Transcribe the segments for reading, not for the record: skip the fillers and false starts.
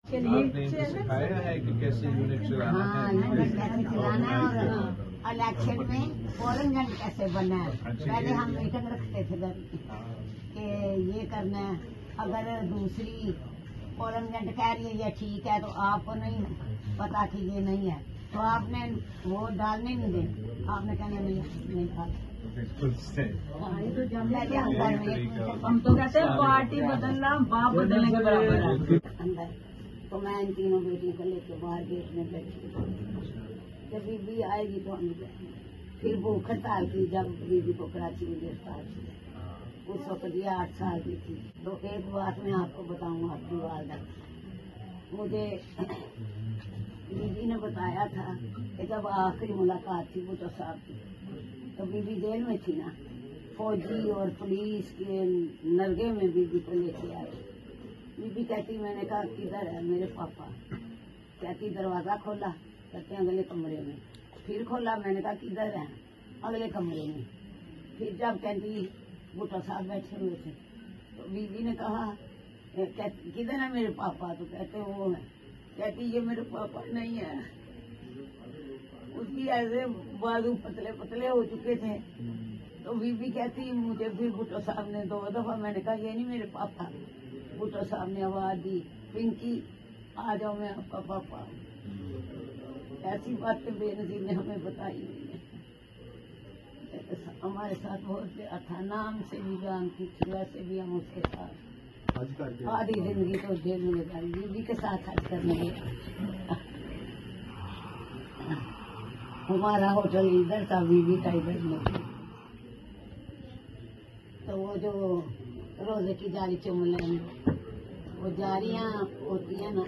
आपने इनको सिखाया है कि कैसे यूनिट चलाना है? यूनिट कैसे चलाना है और इलेक्शन में पोलिंग गन कैसे बनना है। पहले हम मीटिंग रखते थे घर कि ये करना है, अगर दूसरी पोलिंग गन कह रही है ये ठीक है तो आपको नहीं पता कि ये नहीं है तो आपने वोट डालने नहीं दे, आपने कहना नहीं डाल। हम तो कहते हैं पार्टी बदलना बाप बदलने के बराबर है। अंदर तो मैं इन तीनों बेटियों को लेकर बाहर गेट में बैठी, जब बीबी आएगी तो हम जाएंगे। फिर भूख हड़ताल की जब बीबी को कराची में गिरफ्तार किया, उस वक्त ये 8 साल की थी। तो एक बात मैं आपको बताऊंगा अपनी वालदा, मुझे बीबी ने बताया था कि जब आखिरी मुलाकात थी भुट्टो साहब की तो बीबी जेल में थी ना, फौजी और पुलिस के नरगे में बीबी को लेके आए। बीबी कहती, मैंने कहा किधर है मेरे पापा? कहती दरवाजा खोला, कहते अगले कमरे में। फिर खोला, मैंने कहा किधर है? अगले कमरे में। फिर जब कहती भुट्टो साहब बैठे हुए थे तो बीबी ने कहा किधर है मेरे पापा? तो कहते वो है। कहती ये मेरे पापा नहीं है। उसकी ऐसे बाजू पतले पतले हो चुके थे। तो बीबी कहती मुझे फिर भुट्टो साहब ने 2 दफा, मैंने कहा ये नहीं मेरे पापा। भुट्टो साहब ने आवाज दी, पिंकी आ जाओ मैं आपका पापा। ऐसी बातें बेनजीर ने हमें बताई हुई है। हमारे साथ बहुत था, नाम से भी जानती थी, वैसे भी हम उसके साथ आधी जिंदगी तो जेल में गुजारी। बीबी के साथ हज करने गया। हमारा होटल इधर था, बीबी का इधर में। तो वो जो रोजे की जारी चुम लेंगे, वो जारियां होती है ना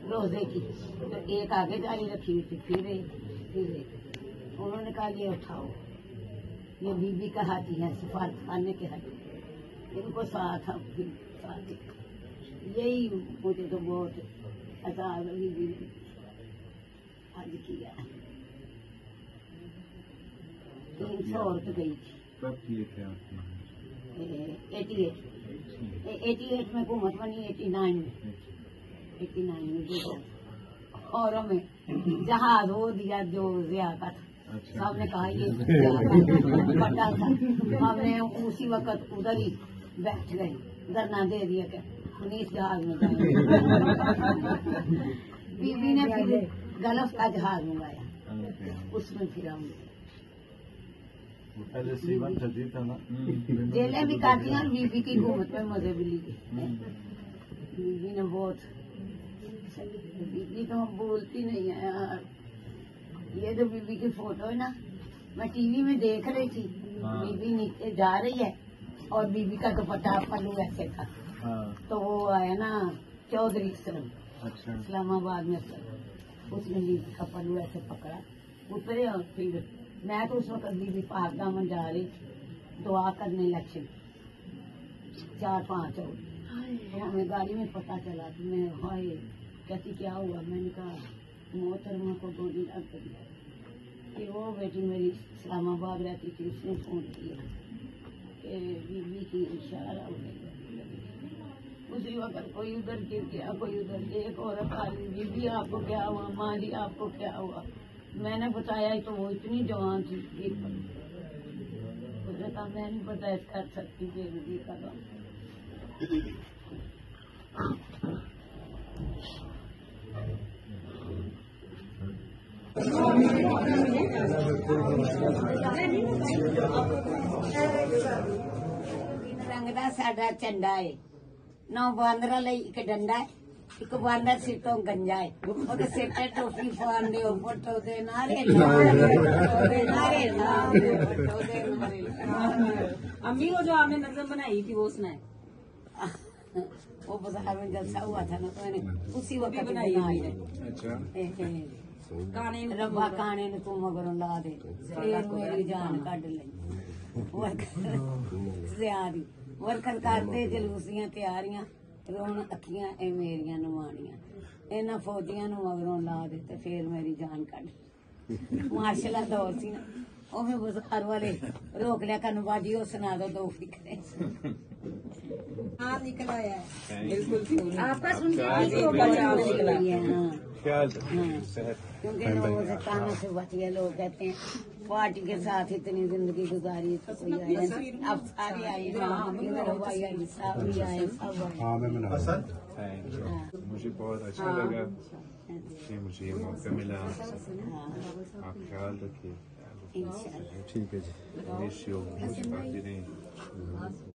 रोजे की, तो एक आगे जारी रखी हुई थी, फिर एक। उन्होंने कहा ये उठाओ, ये बीबी का हाथी है, सिफारत खाने के हाथी, इनको साथ हम फिर साथ। यही मुझे तो बहुत अच्छा बीबी ने आज किया। 300 औरत गई थी। कब किए थे आपने? 88 में हुकूमत बनी, 89 में देखो। और हमें जहाज वो दिया जो जिया का था। अच्छा। सबने कहा ये बड़ा था, हमने उसी वक्त उधर ही बैठ गए, धरना दे दिया कि पुलिस जहाज में जाएंगे। बीबी ने फिर गल्फ का जहाज मंगाया, उसमें फिर हम पहले सीवन जदीद था ना, जेलें भी काटी और बीबी की हुकूमत में मजे भी ली गई। बीबी ने बहुत, बीबी तो हम बोलती नहीं है यार। ये जो बीबी की फोटो है ना, मैं टीवी में देख रही थी, बीबी नीचे जा रही है और बीबी का दुपट्टा पल्लू ऐसे था। तो वो आया ना चौधरी सर, अच्छा, इस्लामाबाद में सर, उसने बीबी का पल्लू ऐसे पकड़ा, उतरे और फिर मैं तो उस वक्त बीबी पाक दामन जा रही थी दुआ करने इलेक्शन 4-5 और। तो हमें गाड़ी में पता चला कि मैं हाय कहती क्या हुआ? मैंने कहा मोहतरमा को गोली लग गई। फिर वो बेटी मेरी इस्लामाबाद रहती थी, उसने फोन किया कि बीबी की इशारा हो गई। उसी वक्त कोई उधर गिर गया, कोई उधर। एक औरत आ रही, बीबी आपको क्या हुआ? माँ जी आपको क्या हुआ? मैंने बताया तो वो इतनी जवान थी, उसने कहा मैं नहीं बर्दाश्त कर सकती बेनजी का काम। रंगदा साडा झंडा है, 9 बांदरा ਲਈ ਇੱਕ ਡੰਡਾ ਹੈ, ਇੱਕ ਬਾਂਦਰ ਸਿਰ ਤੋਂ ਗੰਜਾ ਹੈ, ਉਹਦੇ ਸਿਰ ਤੇ ਟੋਪੀ ਪਾਉਂਦੇ ਹੋ, ਫੋਟੋ ਦੇ ਨਾਰੇ अम्मी को जो आपने नजर बनाई थी वो सुनाए। वो बाजार में जलसा हुआ था ना, तो मैंने उसी वक्त बनाई हुई है। अच्छा, गाने रब्बा काने ने तू मगरों ला दे, फिर मेरी जान कढ़ ली। वर्कर करते जलूसियां तैयारियां, रोन अखियां ए मेरियां नवानियां, इन्हां फौजियां नूं मगरों ला दे ते फिर मेरी जान कढ़। मार्शल दौर सी ना, उवें बाजार वाले रोक लिया, कन बाजी हो सुना दो 2 फिक्रे। हाँ निकल आया है। बिल्कुल आपका सुन के किसी को बचाव निकला है। हाँ क्या हाँ, क्योंकि लोगों से कानों से बच गए। लोग कहते हैं पार्टी के साथ इतनी जिंदगी गुजारी तो कोई आया ना। अब सारे आए इधर भाई आई साहब भी आए सब आए। हाँ मैं बना रहा है। मुझे बहुत अच्छा लगा कि मुझे ये मौका मिला। आप ख्याल रखिए। इंशाल्लाह। ठीक है जी। Wish you much